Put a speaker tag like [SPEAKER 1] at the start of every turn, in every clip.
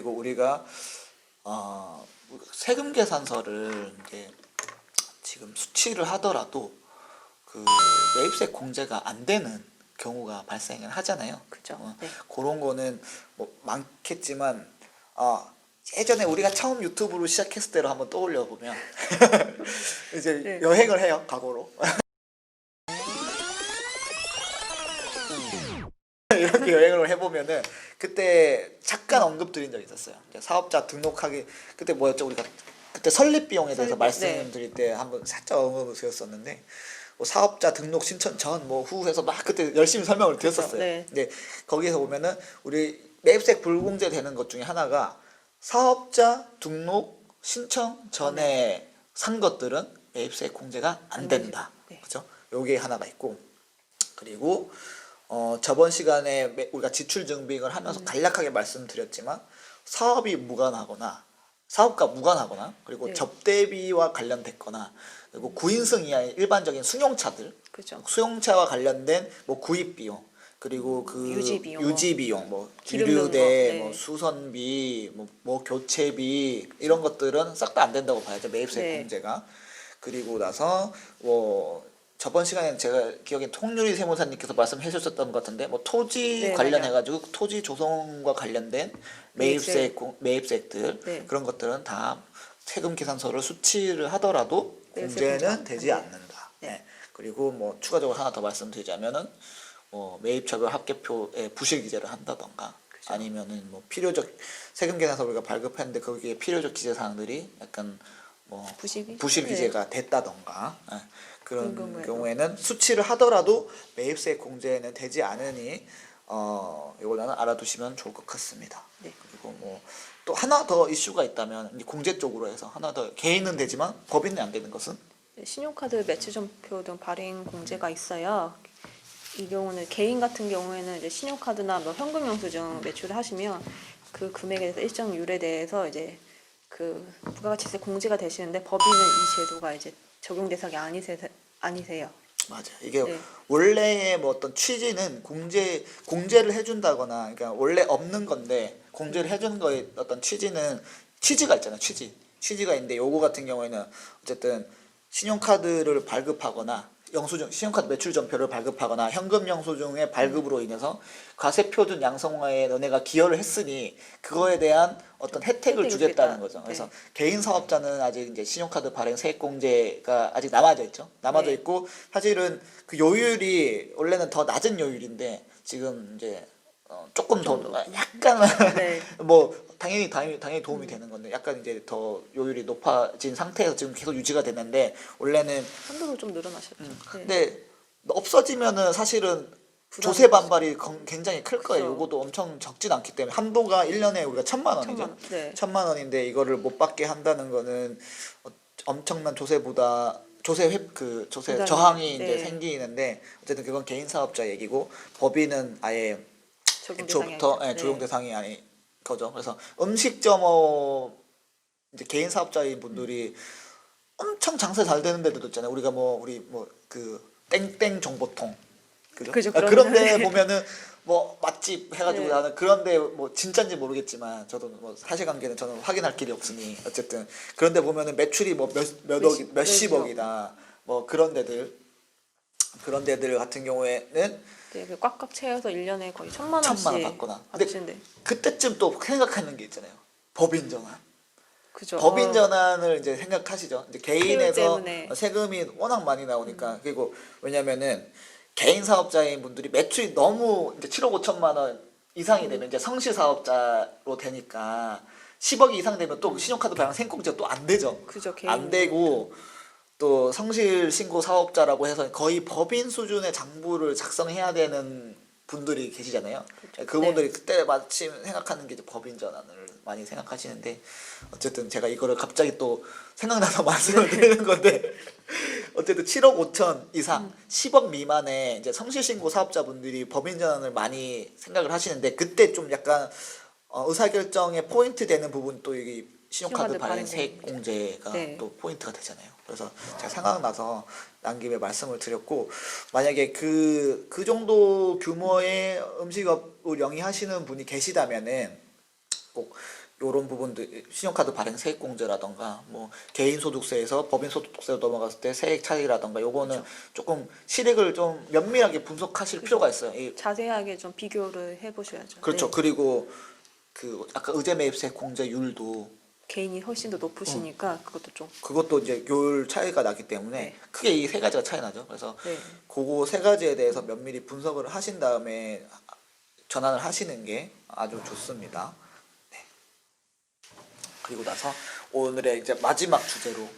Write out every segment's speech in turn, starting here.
[SPEAKER 1] 그리고 우리가 세금 계산서를 이제 지금 수취를 하더라도 그 매입세 공제가 안 되는 경우가 발생을 하잖아요.
[SPEAKER 2] 그죠.
[SPEAKER 1] 네. 그런 거는 뭐 많겠지만 예전에 우리가 처음 유튜브로 시작했을 때로 한번 떠올려 보면 이제
[SPEAKER 2] 네.
[SPEAKER 1] 여행을 해요, 과거로. 이렇게 여행을 해보면은 그때 잠깐 언급드린 적이 있었어요. 사업자 등록하기 그때 뭐였죠? 우리가 그때 설립 비용에 대해서 말씀드릴 때 한번 살짝 언급을 드렸었는데 뭐 사업자 등록 신청 전 뭐 후 해서 막 그때 열심히 설명을 드렸었어요.
[SPEAKER 2] 네.
[SPEAKER 1] 근데 거기에서 보면은 우리 매입세 불공제 되는 것 중에 하나가 사업자 등록 신청 전에 산 것들은 매입세 공제가 안 된다.
[SPEAKER 2] 네.
[SPEAKER 1] 그죠? 요게 하나가 있고 그리고 저번 시간에 우리가 지출 증빙을 하면서 간략하게 말씀드렸지만 사업이 무관하거나 사업과 무관하거나 그리고
[SPEAKER 2] 네.
[SPEAKER 1] 접대비와 관련됐거나 그리고 9인승 이하의 일반적인 승용차들
[SPEAKER 2] 그죠.
[SPEAKER 1] 수용차와 관련된 뭐 구입 비용 그리고 그 유지 비용 뭐
[SPEAKER 2] 기름 넣은
[SPEAKER 1] 유류대
[SPEAKER 2] 거, 네.
[SPEAKER 1] 뭐 수선비 뭐 교체비 이런 것들은 싹 다 안 된다고 봐야죠. 매입세
[SPEAKER 2] 네.
[SPEAKER 1] 공제가. 그리고 나서 뭐 저번 시간에 제가 기억에 통유리 세무사님께서 말씀해 주셨던 것 같은데 뭐 토지
[SPEAKER 2] 네,
[SPEAKER 1] 관련해 가지고 토지 조성과 관련된 매입세액들
[SPEAKER 2] 네.
[SPEAKER 1] 그런 것들은 다 세금 계산서를 수취를 하더라도
[SPEAKER 2] 매입세
[SPEAKER 1] 공제는
[SPEAKER 2] 공제가
[SPEAKER 1] 되지
[SPEAKER 2] 안 돼요.
[SPEAKER 1] 않는다.
[SPEAKER 2] 네.
[SPEAKER 1] 네. 그리고 뭐 추가적으로 하나 더 말씀드리자면은 매입처별 합계표에 부실 기재를 한다던가
[SPEAKER 2] 그죠.
[SPEAKER 1] 아니면은 뭐 필요적 세금 계산서 우리가 발급했는데 거기에 필요적 기재 사항들이 약간 뭐 부실 기재가 됐다던가 그런
[SPEAKER 2] 그런
[SPEAKER 1] 경우에는 수치를 하더라도 매입세 공제는 되지 않으니 이거는 알아두시면 좋을 것 같습니다.
[SPEAKER 2] 네.
[SPEAKER 1] 그리고 뭐 또 하나 더 이슈가 있다면 이제 공제 쪽으로 해서 하나 더 개인은 되지만 법인은 안 되는 것은
[SPEAKER 2] 신용카드 매출점표 등 발행 공제가 있어요. 이 경우는 개인 같은 경우에는 이제 신용카드나 뭐 현금 영수증 매출을 하시면 그 금액에 대해서 일정 율에 대해서 이제 그 부가가치세 공제가 되시는데 법인은 이 제도가 이제 적용 대상이 아니세요.
[SPEAKER 1] 맞아요. 이게
[SPEAKER 2] 네.
[SPEAKER 1] 원래의 뭐 어떤 취지는 공제를 해준다거나 그러니까 원래 없는 건데 공제를 해주는 거에 어떤 취지가 있잖아요. 취지가 있는데 요거 같은 경우에는 어쨌든 신용카드를 발급하거나 신용카드 매출 전표를 발급하거나 현금 영수증의 발급으로 인해서 과세표준 양성화에 너네가 기여를 했으니 그거에 대한 어떤 혜택을 주겠다는 거죠. 그래서
[SPEAKER 2] 네.
[SPEAKER 1] 개인 사업자는 아직 이제 신용카드 발행 세액공제가 아직 남아져 있죠. 남아져
[SPEAKER 2] 네.
[SPEAKER 1] 있고 사실은 그 요율이 원래는 더 낮은 요율인데 지금 이제 조금 더 약간
[SPEAKER 2] 네.
[SPEAKER 1] 뭐 당연히 도움이 되는 건데 약간 이제 더 요율이 높아진 상태에서 지금 계속 유지가 됐는데 원래는
[SPEAKER 2] 한도도 좀 늘어나셨죠. 네.
[SPEAKER 1] 근데 없어지면은 사실은
[SPEAKER 2] 부담이
[SPEAKER 1] 조세 반발이 굉장히 클 거예요.
[SPEAKER 2] 그쵸.
[SPEAKER 1] 요것도 엄청 적진 않기 때문에 한도가 1년에 우리가 1,000만 원이죠.
[SPEAKER 2] 1,000만 원. 네.
[SPEAKER 1] 1,000만 원인데 이거를 못 받게 한다는 거는 엄청난 조세
[SPEAKER 2] 부담이,
[SPEAKER 1] 저항이
[SPEAKER 2] 네.
[SPEAKER 1] 이제 생기는데 어쨌든 그건 개인 사업자 얘기고 법인은 아예
[SPEAKER 2] 적용
[SPEAKER 1] 애초부터
[SPEAKER 2] 대상이
[SPEAKER 1] 조용 대상이 아닌 거죠. 그래서 음식점업 이제 개인 사업자인 분들이 엄청 장사 잘 되는 데도 있잖아요. 우리 그 땡땡 정보통
[SPEAKER 2] 그죠,
[SPEAKER 1] 그런데
[SPEAKER 2] 네.
[SPEAKER 1] 보면은 뭐 맛집 해가지고
[SPEAKER 2] 네.
[SPEAKER 1] 나는 그런데 뭐 진짜인지 모르겠지만 저도 뭐 사실관계는 저는 확인할 길이 없으니 어쨌든 그런데 보면은 매출이 뭐 몇십억이다 뭐 그런 데들 같은 경우에는
[SPEAKER 2] 네, 그 꽉꽉 채워서 1년에 거의 1,000만 원씩
[SPEAKER 1] 1,000만 원 받거나 근데
[SPEAKER 2] 받으시는데
[SPEAKER 1] 그때쯤 또 생각하는 게 있잖아요. 법인 전환.
[SPEAKER 2] 그죠.
[SPEAKER 1] 법인 전환을 이제 생각하시죠. 이제 개인에서
[SPEAKER 2] 때문에.
[SPEAKER 1] 세금이 워낙 많이 나오니까 그리고 왜냐면은 개인 사업자인 분들이 매출이 너무 이제 7억 5천만 원 이상이 되면 이제 성실 사업자로 되니까 10억이 이상 되면 또 신용카드 발행 생공제가 또 안 되죠.
[SPEAKER 2] 그죠.
[SPEAKER 1] 안 되고 또 성실 신고 사업자라고 해서 거의 법인 수준의 장부를 작성해야 되는 분들이 계시잖아요.
[SPEAKER 2] 그렇죠.
[SPEAKER 1] 그분들이
[SPEAKER 2] 네.
[SPEAKER 1] 그때 마침 생각하는 게 이제 법인 전환을 많이 생각하시는데 어쨌든 제가 이거를 갑자기 또 생각나서 말씀을 드리는 건데 어쨌든 7억 5천 이상 10억 미만의 이제 성실신고 사업자분들이 법인 전환을 많이 생각을 하시는데 그때 좀 약간 의사결정에 포인트 되는 부분 또 이게 신용카드 발행 세액 공제가
[SPEAKER 2] 네.
[SPEAKER 1] 또 포인트가 되잖아요. 그래서 제가 생각나서 난 김에 말씀을 드렸고 만약에 그 정도 규모의 음식업을 영위하시는 분이 계시다면은 꼭 요런 부분들 신용카드 발행 세액공제라던가 뭐 개인소득세에서 법인소득세로 넘어갔을 때 세액 차익이라던가 요거는 조금 실익을 좀 면밀하게 분석하실 필요가 있어요.
[SPEAKER 2] 자세하게 좀 비교를 해보셔야죠.
[SPEAKER 1] 그렇죠.
[SPEAKER 2] 네.
[SPEAKER 1] 그리고 그 아까 의제매입세 공제율도
[SPEAKER 2] 개인이 훨씬 더 높으시니까 그것도 좀.
[SPEAKER 1] 그것도 이제 요율 차이가 나기 때문에
[SPEAKER 2] 네.
[SPEAKER 1] 크게 이 세 가지가 차이 나죠. 그래서
[SPEAKER 2] 네.
[SPEAKER 1] 그거 세 가지에 대해서 면밀히 분석을 하신 다음에 전환을 하시는 게 아주 좋습니다. 네. 그리고 나서 오늘의 이제 마지막 주제로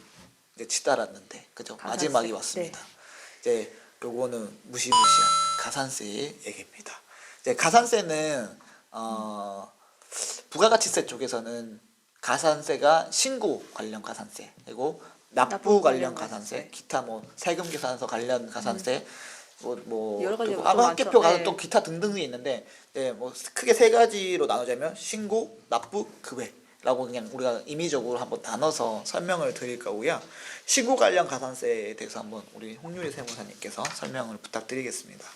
[SPEAKER 1] 이제 치달았는데, 그죠?
[SPEAKER 2] 가산세.
[SPEAKER 1] 마지막이 왔습니다. 이제 요거는 무시무시한 가산세의 얘기입니다. 이제 가산세는 부가가치세 쪽에서는 가산세가 신고 관련 가산세, 그리고 납부 관련 가산세, 기타 뭐 세금 계산서 관련 가산세, 뭐
[SPEAKER 2] 여러 가지가 좀
[SPEAKER 1] 아마
[SPEAKER 2] 많죠.
[SPEAKER 1] 학계표 가서
[SPEAKER 2] 네.
[SPEAKER 1] 또 기타 등등이 있는데, 네, 뭐 크게 세 가지로 나누자면 신고, 납부, 급외라고 그냥 우리가 임의적으로 한번 나눠서 설명을 드릴 거고요. 신고 관련 가산세에 대해서 한번 우리 홍유리 세무사님께서 설명을 부탁드리겠습니다.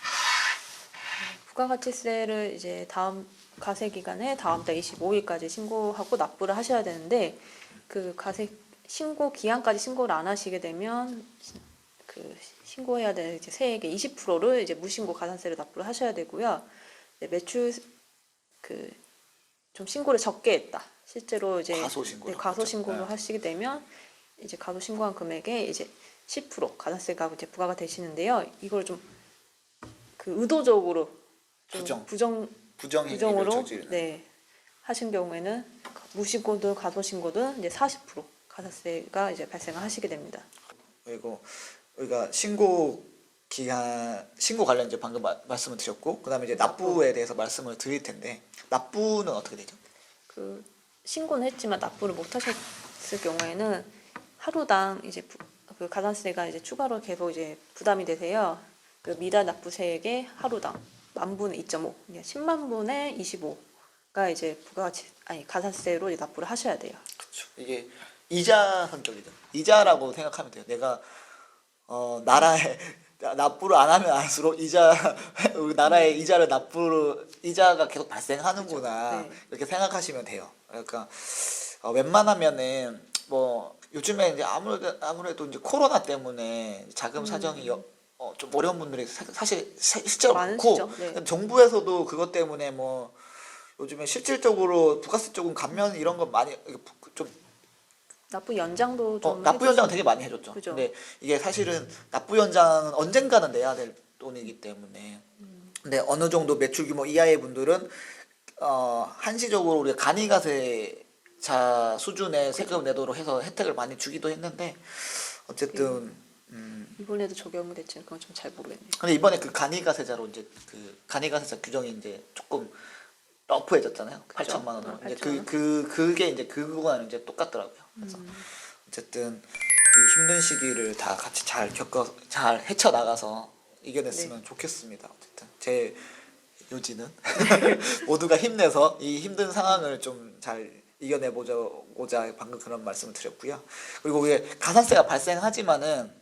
[SPEAKER 2] 부가가치세를 이제 다음 가세 기간에 다음 달 25일까지 신고하고 납부를 하셔야 되는데, 그 가세 신고 기한까지 신고를 안 하시게 되면 그 신고해야 되는 이제 세액의 20%를 이제 무신고 가산세를 납부를 하셔야 되고요. 매출 그 좀 신고를 적게 했다. 실제로 이제
[SPEAKER 1] 과소신고죠.
[SPEAKER 2] 과소신고를
[SPEAKER 1] 네.
[SPEAKER 2] 하시게 되면 이제 과소신고한 금액에 이제 10% 가산세가 이제 부과가 되시는데요. 이걸 좀 그 의도적으로 좀
[SPEAKER 1] 부정행위를
[SPEAKER 2] 부정으로
[SPEAKER 1] 저지르는.
[SPEAKER 2] 네 하신 경우에는 무신고든 과소신고든 이제 40% 가산세가 이제 발생을 하시게 됩니다.
[SPEAKER 1] 그리고 우리가 신고 기한 신고 관련 이제 방금 말씀을 드렸고, 그다음에 이제 납부에 대해서 말씀을 드릴 텐데, 납부는 어떻게 되죠?
[SPEAKER 2] 그 신고는 했지만 납부를 못 하셨을 경우에는 하루당 이제 그 가산세가 이제 추가로 계속 이제 부담이 되세요. 그 미달 납부세액의 하루당 10,000분의 2.5, 10만 분의 25가 이제 가산세로 이제 납부를 하셔야 돼요.
[SPEAKER 1] 그렇죠. 이게 이자 성격이죠. 이자라고 생각하면 돼요. 내가 나라에 납부를 안 하면 할수록 우리 나라에 이자가 계속 발생하는구나.
[SPEAKER 2] 그렇죠. 네.
[SPEAKER 1] 이렇게 생각하시면 돼요. 그러니까 웬만하면은 뭐 요즘에 이제 아무래도 이제 코로나 때문에 자금 사정이 좀 어려운 분들이 사실 실제로 많고,
[SPEAKER 2] 많으시죠. 네.
[SPEAKER 1] 정부에서도 그것 때문에 뭐 요즘에 실질적으로 부가세 조금 감면 이런 거 많이 좀
[SPEAKER 2] 납부 연장도 좀
[SPEAKER 1] 납부 연장은 되게 많이 해줬죠.
[SPEAKER 2] 그죠.
[SPEAKER 1] 근데 이게 사실은 납부 연장은 언젠가는 내야 될 돈이기 때문에. 근데 어느 정도 매출 규모 이하의 분들은 한시적으로 우리가 간이가세자 수준의 세금 내도록 해서 혜택을 많이 주기도 했는데, 어쨌든
[SPEAKER 2] 이번에도 적용이 될지는 그건 좀 잘 모르겠네요.
[SPEAKER 1] 근데 이번에 그 간이가세자로 이제 그 간이가세자 규정이 이제 조금 러프해졌잖아요.
[SPEAKER 2] 그죠.
[SPEAKER 1] 8천만 원으로. 이제
[SPEAKER 2] 8,000만 원.
[SPEAKER 1] 그게 이제 그거는 이제 똑같더라고요. 그래서 어쨌든 이 힘든 시기를 다 같이 잘 헤쳐 나가서 이겨냈으면 좋겠습니다. 어쨌든 제 요지는 모두가 힘내서 이 힘든 상황을 좀 잘 이겨내보자 방금 그런 말씀을 드렸고요. 그리고 이게 가산세가 발생하지만은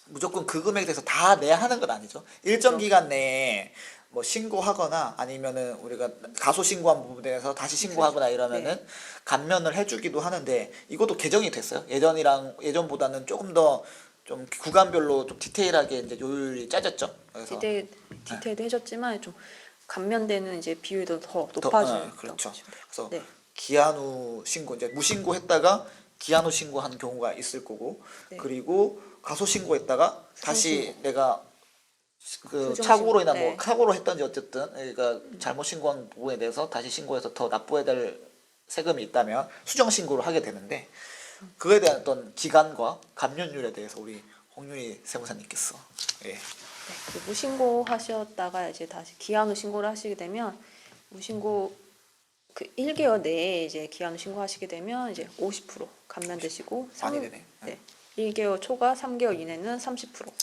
[SPEAKER 1] 무조건 그 금액에 대해서 다 내야 하는 건 아니죠. 일정 기간 내에 뭐 신고하거나 아니면은 우리가 가소 신고한 부분에 대해서 다시 신고하거나 이러면은 감면을 해주기도 하는데, 이것도 개정이 됐어요. 예전보다는 조금 더 좀 구간별로 좀 디테일하게 이제 요율이 짜졌죠. 그래서
[SPEAKER 2] 디테일도 해줬지만 좀 감면되는 이제 비율도 더 높아지는
[SPEAKER 1] 그렇죠. 그래서
[SPEAKER 2] 네.
[SPEAKER 1] 기한 후 신고, 이제 무신고했다가 기한 후 신고하는 경우가 있을 거고,
[SPEAKER 2] 네.
[SPEAKER 1] 그리고 가소 신고했다가 다시
[SPEAKER 2] 수정신고.
[SPEAKER 1] 내가 그
[SPEAKER 2] 수정신고.
[SPEAKER 1] 착오로 인한 뭐
[SPEAKER 2] 네.
[SPEAKER 1] 사고로 했던지 어쨌든 그러니까 잘못 신고한 부분에 대해서 다시 신고해서 더 납부해야 될 세금이 있다면 수정 신고를 하게 되는데, 그거에 대한 어떤 기간과 감면율에 대해서 우리 홍윤희 세무사님께서
[SPEAKER 2] 그 무신고 하셨다가 이제 다시 기한 후 신고를 하시게 되면 무신고 그 1개월 내에 이제 기한 후 신고하시게 되면 이제 50% 감면되시고
[SPEAKER 1] 많이 되네.
[SPEAKER 2] 네. 1개월 초과 3개월 이내는 30%.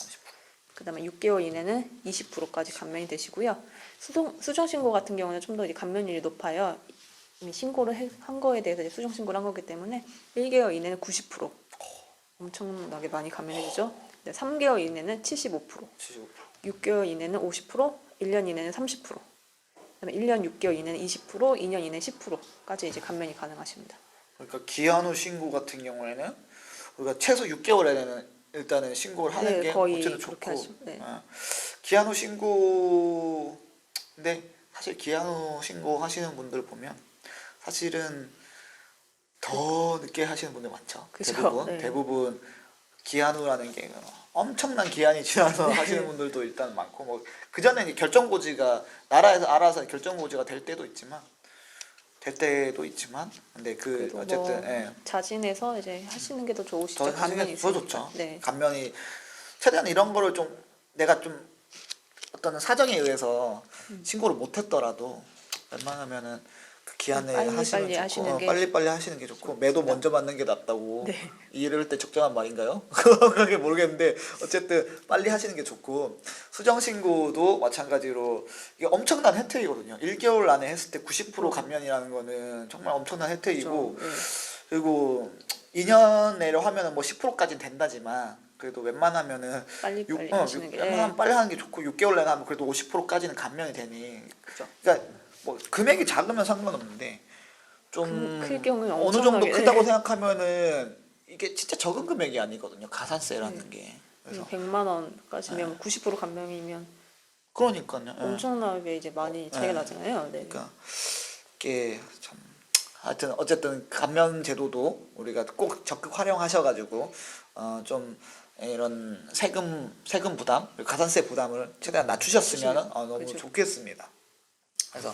[SPEAKER 2] 그다음에 6개월 이내는 20%까지 감면이 되시고요. 수정 신고 같은 경우는 좀 더 감면율이 높아요. 이미 신고를 한 거에 대해서 이제 수정 신고를 한 거기 때문에 1개월 이내는 90%. 엄청나게 많이 감면해주죠. 3개월 이내는 75%, 6개월 이내는 50%, 1년 이내는 30%. 그다음에 1년 6개월 이내는 20%, 2년 이내 10%까지 이제 감면이 가능하십니다.
[SPEAKER 1] 그러니까 기한 후 신고 같은 경우에는 우리가 최소 6개월에는 일단은 신고를 하는
[SPEAKER 2] 네,
[SPEAKER 1] 게
[SPEAKER 2] 거의
[SPEAKER 1] 어쨌든
[SPEAKER 2] 그렇게
[SPEAKER 1] 좋고
[SPEAKER 2] 하시면 네.
[SPEAKER 1] 기한 후 신고 근데 사실 기한 후 신고 하시는 분들 보면 사실은 더 늦게 하시는 분들 많죠.
[SPEAKER 2] 그죠.
[SPEAKER 1] 대부분
[SPEAKER 2] 네.
[SPEAKER 1] 대부분 기한 후라는 게 엄청난 기한이 지나서
[SPEAKER 2] 네.
[SPEAKER 1] 하시는 분들도 일단 많고 뭐 그 전에 결정고지가 나라에서 알아서 결정고지가 될 때도 있지만 근데 그
[SPEAKER 2] 그래도
[SPEAKER 1] 어쨌든
[SPEAKER 2] 뭐
[SPEAKER 1] 예.
[SPEAKER 2] 자진해서 이제 하시는 게 더 좋으시죠.
[SPEAKER 1] 더 하시는
[SPEAKER 2] 감면이
[SPEAKER 1] 게 더
[SPEAKER 2] 있으니까.
[SPEAKER 1] 좋죠.
[SPEAKER 2] 네.
[SPEAKER 1] 감면이 최대한 이런 거를 좀 내가 좀 어떤 사정에 의해서 신고를 못했더라도 웬만하면은 그 기한에
[SPEAKER 2] 빨리
[SPEAKER 1] 하시면
[SPEAKER 2] 빨리
[SPEAKER 1] 좋고
[SPEAKER 2] 하시는 게
[SPEAKER 1] 빨리빨리 하시는 게 좋고 매도 먼저 받는 게 낫다고
[SPEAKER 2] 네.
[SPEAKER 1] 이럴 때 적정한 말인가요? 그렇게 모르겠는데 어쨌든 빨리 하시는 게 좋고 수정 신고도 마찬가지로 이게 엄청난 혜택이거든요. 1개월 안에 했을 때 90% 감면이라는 거는 정말 엄청난 혜택이고
[SPEAKER 2] 그렇죠. 네.
[SPEAKER 1] 그리고 2년 내로 하면은 뭐 10%까지는 된다지만 그래도 웬만하면
[SPEAKER 2] 빨리 하시는 게
[SPEAKER 1] 웬만하면 빨리 하는 게 좋고 6개월 내에 하면 그래도 50%까지는 감면이 되니
[SPEAKER 2] 그죠.
[SPEAKER 1] 그러니까 뭐 금액이 작으면 상관없는데 좀
[SPEAKER 2] 클 경우는
[SPEAKER 1] 어느 정도
[SPEAKER 2] 엄청나게,
[SPEAKER 1] 크다고
[SPEAKER 2] 네.
[SPEAKER 1] 생각하면은 이게 진짜 적은 금액이 아니거든요. 가산세라는 게. 그래서
[SPEAKER 2] 100만 원까지면 90% 감면이면
[SPEAKER 1] 그러니까요. 예.
[SPEAKER 2] 엄청나게 이제 많이 차이가 나잖아요. 네.
[SPEAKER 1] 그러니까 이게 참 하여튼 어쨌든 감면 제도도 우리가 꼭 적극 활용하셔가지고 좀 이런 세금 부담, 가산세 부담을 최대한 낮추셨으면 너무
[SPEAKER 2] 그렇죠.
[SPEAKER 1] 좋겠습니다. 그래서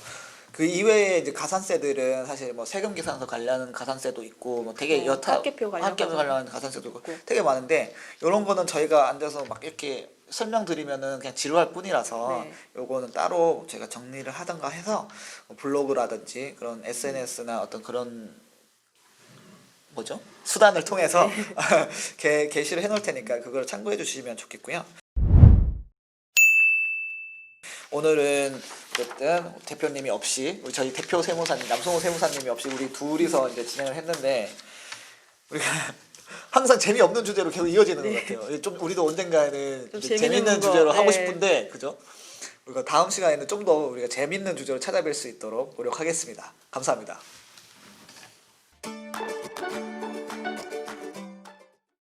[SPEAKER 1] 그 이외에 이제 가산세들은 사실 뭐 세금 계산서 관련 가산세도 있고 뭐 되게
[SPEAKER 2] 네,
[SPEAKER 1] 여타
[SPEAKER 2] 합계표 관련
[SPEAKER 1] 가산세도 있고
[SPEAKER 2] 있고.
[SPEAKER 1] 되게 많은데 이런 거는 저희가 앉아서 막 이렇게 설명드리면은 그냥 지루할 뿐이라서
[SPEAKER 2] 네.
[SPEAKER 1] 요거는 따로 제가 정리를 하던가 해서 뭐 블로그라든지 그런 SNS나 어떤 그런 뭐죠? 수단을 통해서 게시를 해놓을 테니까 그걸 참고해 주시면 좋겠고요. 오늘은 어쨌든 대표님이 없이 우리 저희 대표 세무사님 남성호 세무사님이 없이 우리 둘이서 이제 진행을 했는데 우리가 항상 재미없는 주제로 계속 이어지는 것 같아요. 좀 우리도 언젠가에는
[SPEAKER 2] 좀
[SPEAKER 1] 이제
[SPEAKER 2] 재밌는
[SPEAKER 1] 재밌는
[SPEAKER 2] 거,
[SPEAKER 1] 주제로 하고
[SPEAKER 2] 네.
[SPEAKER 1] 싶은데 그죠? 우리가 다음 시간에는 좀 더 우리가 재밌는 주제로 찾아뵐 수 있도록 노력하겠습니다. 감사합니다.